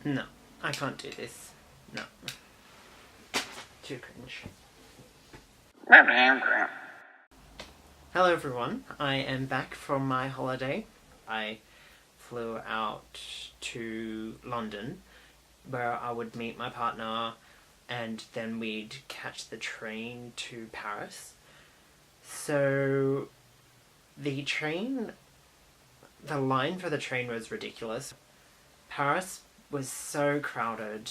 No, I can't do this. No. Too cringe. Hello everyone, I am back from my holiday. I flew out to London where I would meet my partner and then we'd catch the train to Paris. So the line for the train was ridiculous. Paris was so crowded.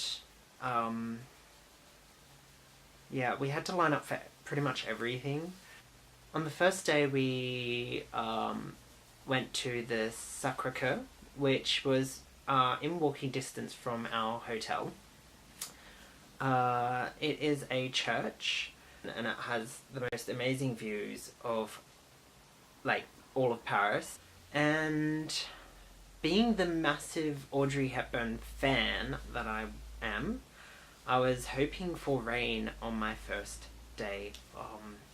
Yeah, we had to line up for pretty much everything. On the first day we went to the Sacré-Cœur, which was in walking distance from our hotel. It is a church and it has the most amazing views of like all of Paris. And being the massive Audrey Hepburn fan that I am, I was hoping for rain on my first day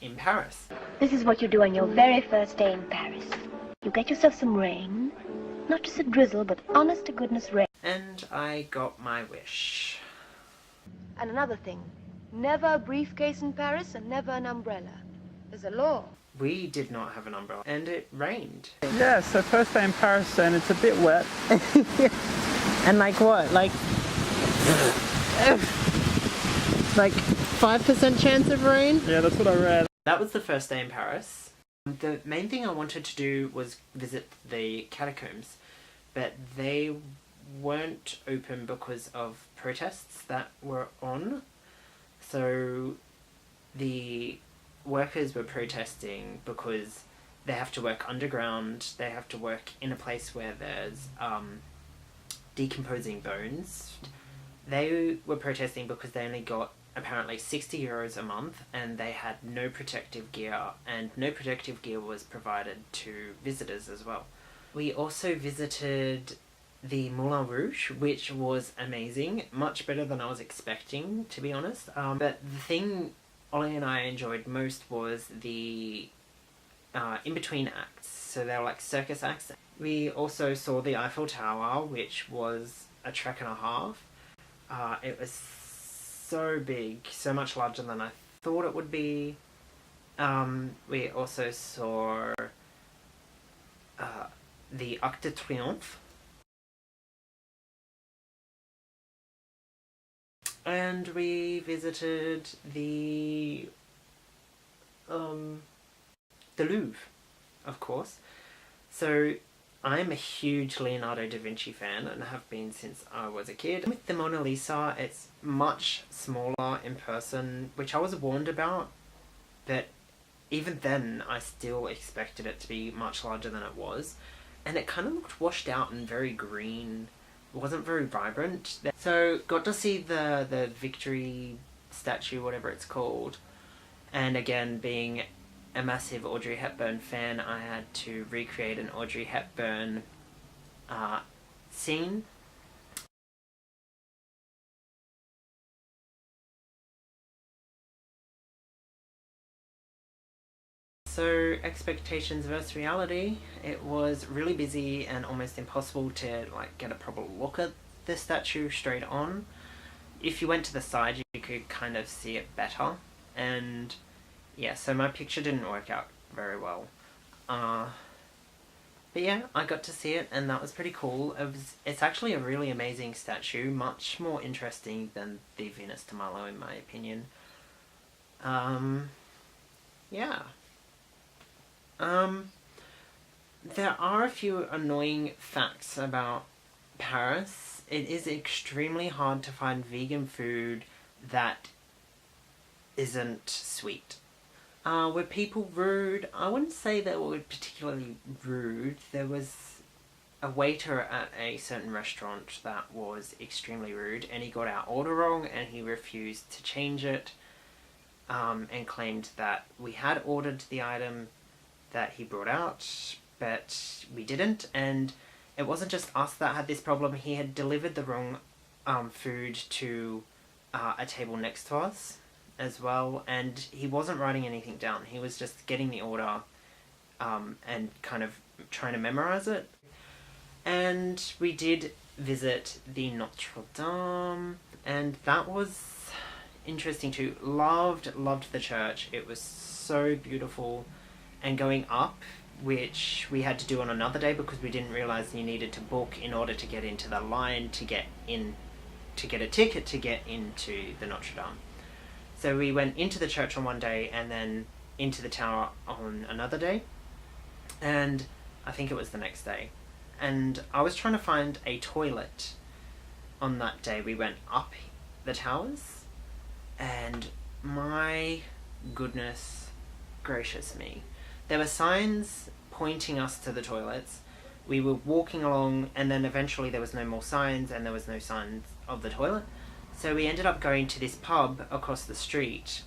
in Paris. This is what you do on your very first day in Paris. You get yourself some rain. Not just a drizzle, but honest to goodness rain. And I got my wish. And another thing, never a briefcase in Paris and never an umbrella. There's a law. We did not have an umbrella and it rained. Yeah, so first day in Paris and it's a bit wet. And like what? Like 5% chance of rain? Yeah, that's what I read. That was the first day in Paris. The main thing I wanted to do was visit the catacombs, but they weren't open because of protests that were on. So the workers were protesting because they have to work underground, they have to work in a place where there's decomposing bones. They were protesting because they only got apparently €60 a month and they had no protective gear, and no protective gear was provided to visitors as well. We also visited the Moulin Rouge, which was amazing, much better than I was expecting, to be honest. But the thing Ollie and I enjoyed most was the in-between acts, so they were like circus acts. We also saw the Eiffel Tower, which was a trek and a half. It was so big, so much larger than I thought it would be. We also saw the Arc de Triomphe. And we visited the Louvre, of course. So I'm a huge Leonardo da Vinci fan and have been since I was a kid. With the Mona Lisa, it's much smaller in person, which I was warned about, but even then I still expected it to be much larger than it was. And it kind of looked washed out and very green. It wasn't very vibrant. So got to see the Victory statue, whatever it's called. And again, being a massive Audrey Hepburn fan, I had to recreate an Audrey Hepburn scene. So expectations versus reality, it was really busy and almost impossible to like get a proper look at the statue straight on. If you went to the side you could kind of see it better, and yeah, so my picture didn't work out very well. But yeah, I got to see it and that was pretty cool. It's actually a really amazing statue, much more interesting than the Venus de Milo in my opinion. Yeah. There are a few annoying facts about Paris. It is extremely hard to find vegan food that isn't sweet. Were people rude? I wouldn't say they were particularly rude. There was a waiter at a certain restaurant that was extremely rude, and he got our order wrong and he refused to change it, and claimed that we had ordered the item that he brought out, but we didn't. And it wasn't just us that had this problem. He had delivered the wrong food to a table next to us as well, and he wasn't writing anything down. He was just getting the order and kind of trying to memorize it. And we did visit the Notre Dame, and that was interesting too. Loved the church. It was so beautiful, and going up, which we had to do on another day because we didn't realize you needed to book in order to get into the line to get a ticket to get into the Notre Dame. So we went into the church on one day and then into the tower on another day, and I think it was the next day. And I was trying to find a toilet on that day. We went up the towers, and my goodness gracious me, there were signs pointing us to the toilets. We were walking along, and then eventually there was no more signs, and there was no signs of the toilet. So we ended up going to this pub across the street,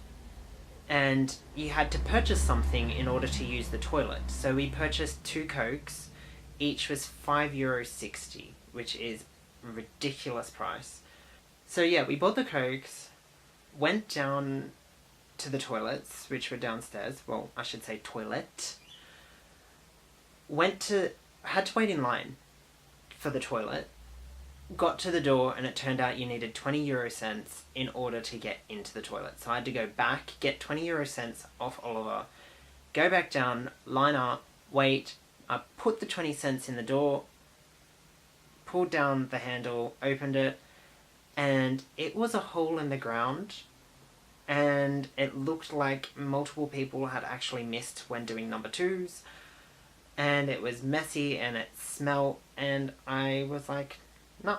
and you had to purchase something in order to use the toilet. So we purchased 2 Cokes. Each was €5.60, which is a ridiculous price. So yeah, we bought the Cokes, went down to the toilets, which were downstairs. Well, I should say toilet. Had to wait in line for the toilet. Got to the door, and it turned out you needed 20 € in order to get into the toilet. So I had to go back, get 20 € off Oliver, go back down, line up, wait. I put the 20 cents in the door, pulled down the handle, opened it, and it was a hole in the ground, and it looked like multiple people had actually missed when doing number 2s, and it was messy and it smelled, and I was like, no,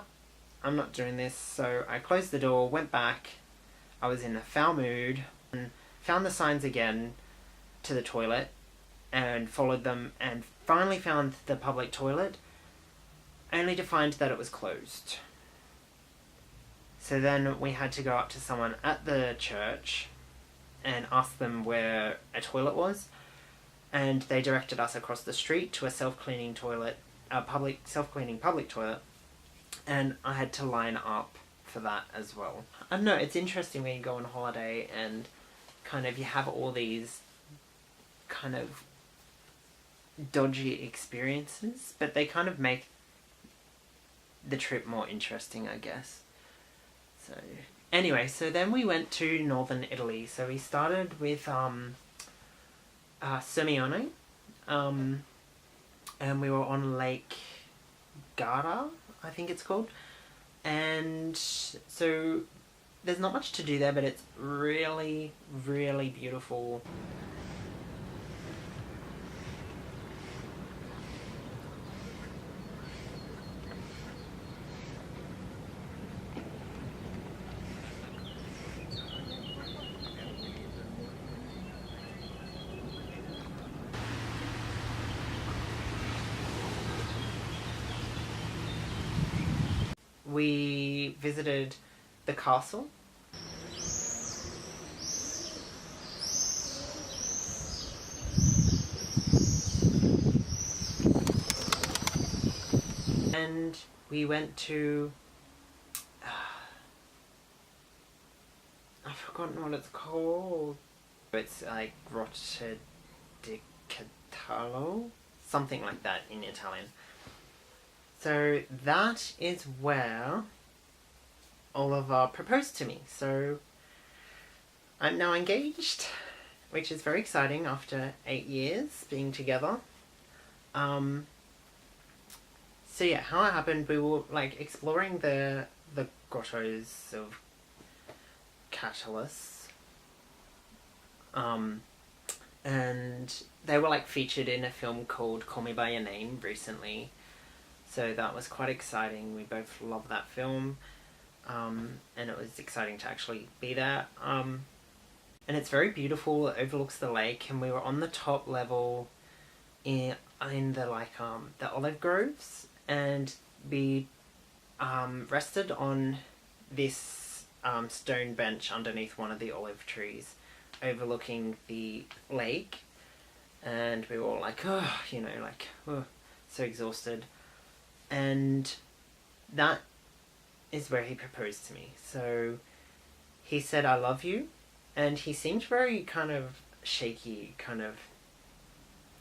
I'm not doing this. So I closed the door, went back. I was in a foul mood, and found the signs again to the toilet and followed them, and finally found the public toilet, only to find that it was closed. So then we had to go up to someone at the church and ask them where a toilet was, and they directed us across the street to a self-cleaning toilet, self-cleaning public toilet, and I had to line up for that as well. I don't know, it's interesting when you go on holiday and kind of you have all these kind of dodgy experiences, but they kind of make the trip more interesting, I guess. So anyway, so then we went to northern Italy. So we started with Sermione, and we were on Lake Garda, I think it's called. And so there's not much to do there, but it's really, really beautiful. We visited the castle. And we went to... I've forgotten what it's called. It's like Rocca di Cavallo? Something like that in Italian. So that is where Oliver proposed to me. So I'm now engaged, which is very exciting after 8 years being together. So yeah, how it happened, we were like exploring the grottos of Catullus. And they were like featured in a film called Call Me By Your Name recently. So that was quite exciting. We both loved that film. And it was exciting to actually be there. And it's very beautiful. It overlooks the lake, and we were on the top level in the like the olive groves, and we rested on this stone bench underneath one of the olive trees overlooking the lake, and we were all like, oh, you know, like, oh, so exhausted. And that is where he proposed to me. So he said, I love you. And he seemed very kind of shaky, kind of...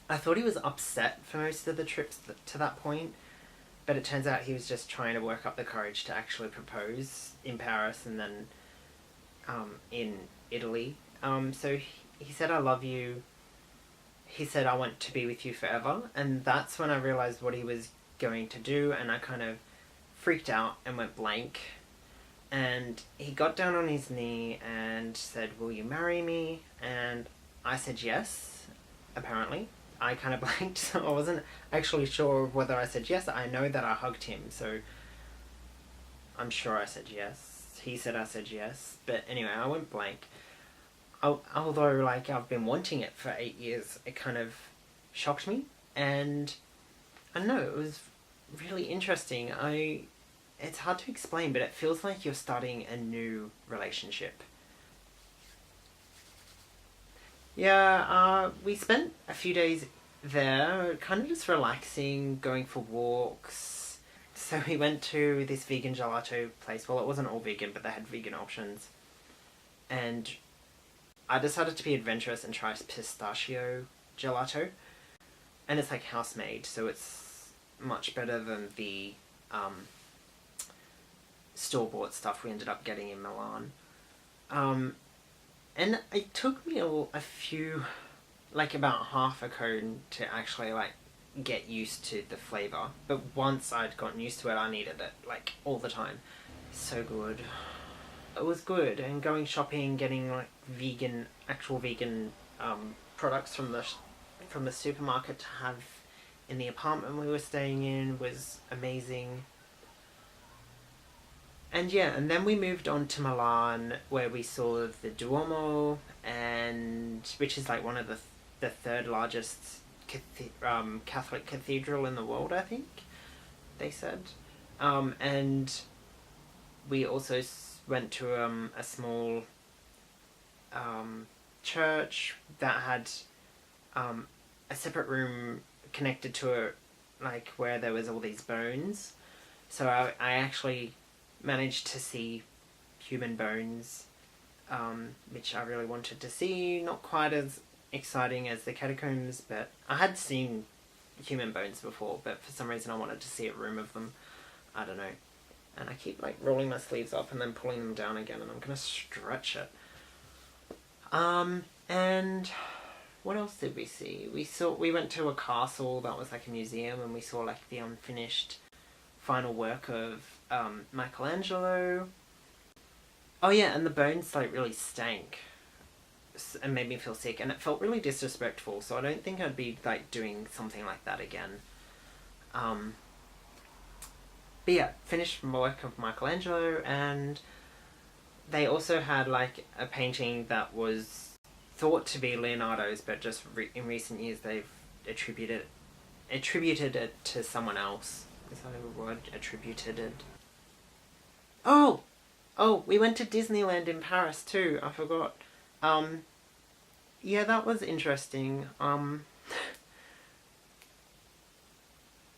I thought he was upset for most of the trips to that point. But it turns out he was just trying to work up the courage to actually propose in Paris and then in Italy. So he said, "I love you." He said, "I want to be with you forever." And that's when I realized what he was going to do, and I kind of freaked out and went blank. And he got down on his knee and said, "Will you marry me?" And I said yes, apparently. I kind of blanked, so I wasn't actually sure whether I said yes. I know that I hugged him, so I'm sure I said yes. He said I said yes. But anyway, I went blank. Although, like, I've been wanting it for 8 years, it kind of shocked me. And I don't know, it was really interesting. It's hard to explain, but it feels like you're starting a new relationship. Yeah, we spent a few days there, kind of just relaxing, going for walks. So we went to this vegan gelato place. Well, it wasn't all vegan, but they had vegan options. And I decided to be adventurous and try pistachio gelato. And it's like house-made, so it's much better than the store-bought stuff we ended up getting in Milan. And it took me a few, like about half a cone to actually like get used to the flavour. But once I'd gotten used to it, I needed it like all the time. So good. It was good, and going shopping, getting like actual vegan products from the supermarket to have in the apartment we were staying in was amazing. And yeah, and then we moved on to Milan, where we saw the Duomo, which is like one of the third largest Catholic cathedral in the world, I think they said. And we also went to a small church that had a separate room connected to like where there was all these bones. So I actually managed to see human bones, which I really wanted to see. Not quite as exciting as the catacombs, but I had seen human bones before, but for some reason I wanted to see a room of them. I don't know. And I keep like rolling my sleeves up and then pulling them down again, and I'm gonna stretch it. And what else did we see? We went to a castle that was like a museum, and we saw like the unfinished final work of Michelangelo. Oh yeah, and the bones like really stank and made me feel sick, and it felt really disrespectful, so I don't think I'd be like doing something like that again. But yeah, finished work of Michelangelo, and they also had like a painting that was thought to be Leonardo's, but just in recent years they've attributed it to someone else. Is that a word? Attributed it. Oh, we went to Disneyland in Paris too. I forgot. Yeah, that was interesting.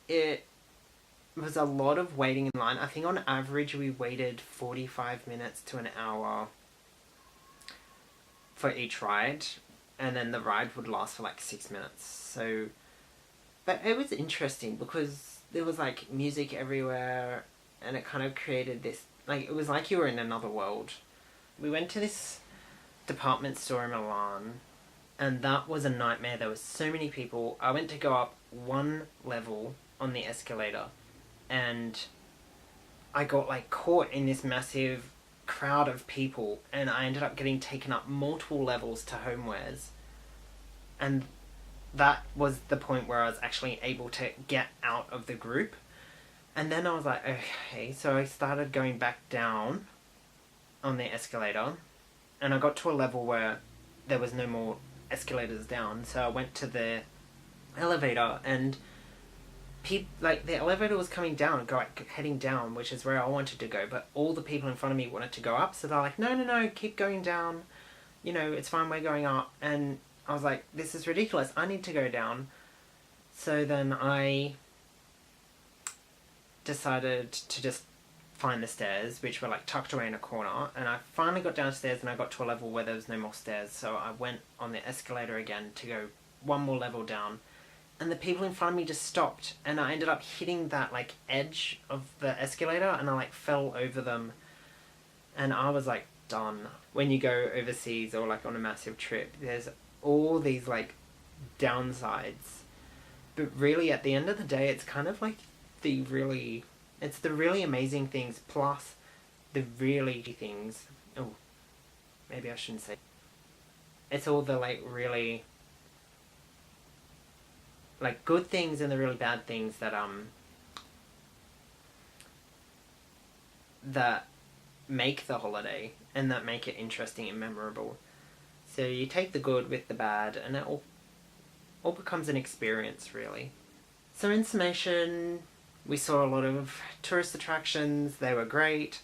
It was a lot of waiting in line. I think on average we waited 45 minutes to an hour for each ride, and then the ride would last for like 6 minutes. So, but it was interesting because there was like music everywhere, and it kind of created this, like, it was like you were in another world. We went to this department store in Milan, and that was a nightmare. There was so many people. I went to go up one level on the escalator, and I got like caught in this massive crowd of people, and I ended up getting taken up multiple levels to homewares, and that was the point where I was actually able to get out of the group. And then I was like, okay, so I started going back down on the escalator, and I got to a level where there was no more escalators down, so I went to the elevator, and the elevator was coming down, heading down, which is where I wanted to go, but all the people in front of me wanted to go up, so they're like, no, keep going down, you know, it's fine, we're going up. And I was like, this is ridiculous, I need to go down. So then I decided to just find the stairs, which were like tucked away in a corner, and I finally got downstairs, and I got to a level where there was no more stairs, so I went on the escalator again to go one more level down, and the people in front of me just stopped, and I ended up hitting that like edge of the escalator, and I like fell over them, and I was like done. When you go overseas or like on a massive trip, there's all these like downsides, but really at the end of the day, it's kind of like the really amazing things plus the really things. Oh, maybe I shouldn't say. It's all the like really like good things and the really bad things that that make the holiday and that make it interesting and memorable. So you take the good with the bad, and it all becomes an experience, really. So in summation, we saw a lot of tourist attractions. They were great,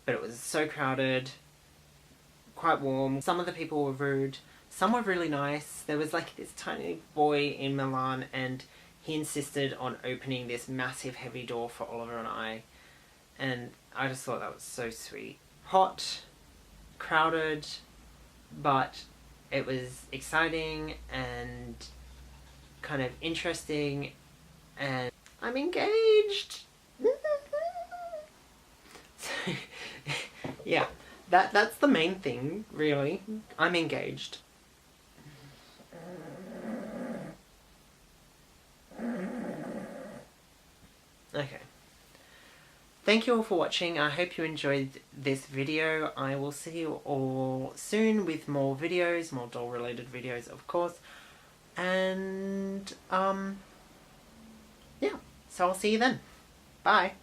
but it was so crowded, quite warm. Some of the people were rude. Some were really nice. There was like this tiny boy in Milan, and he insisted on opening this massive heavy door for Oliver and I. And I just thought that was so sweet. Hot, crowded, but it was exciting and kind of interesting, and I'm engaged. So, yeah, that's the main thing, really. I'm engaged. Okay. Thank you all for watching. I hope you enjoyed this video. I will see you all soon with more videos, more doll related videos, of course. And, yeah. So I'll see you then. Bye.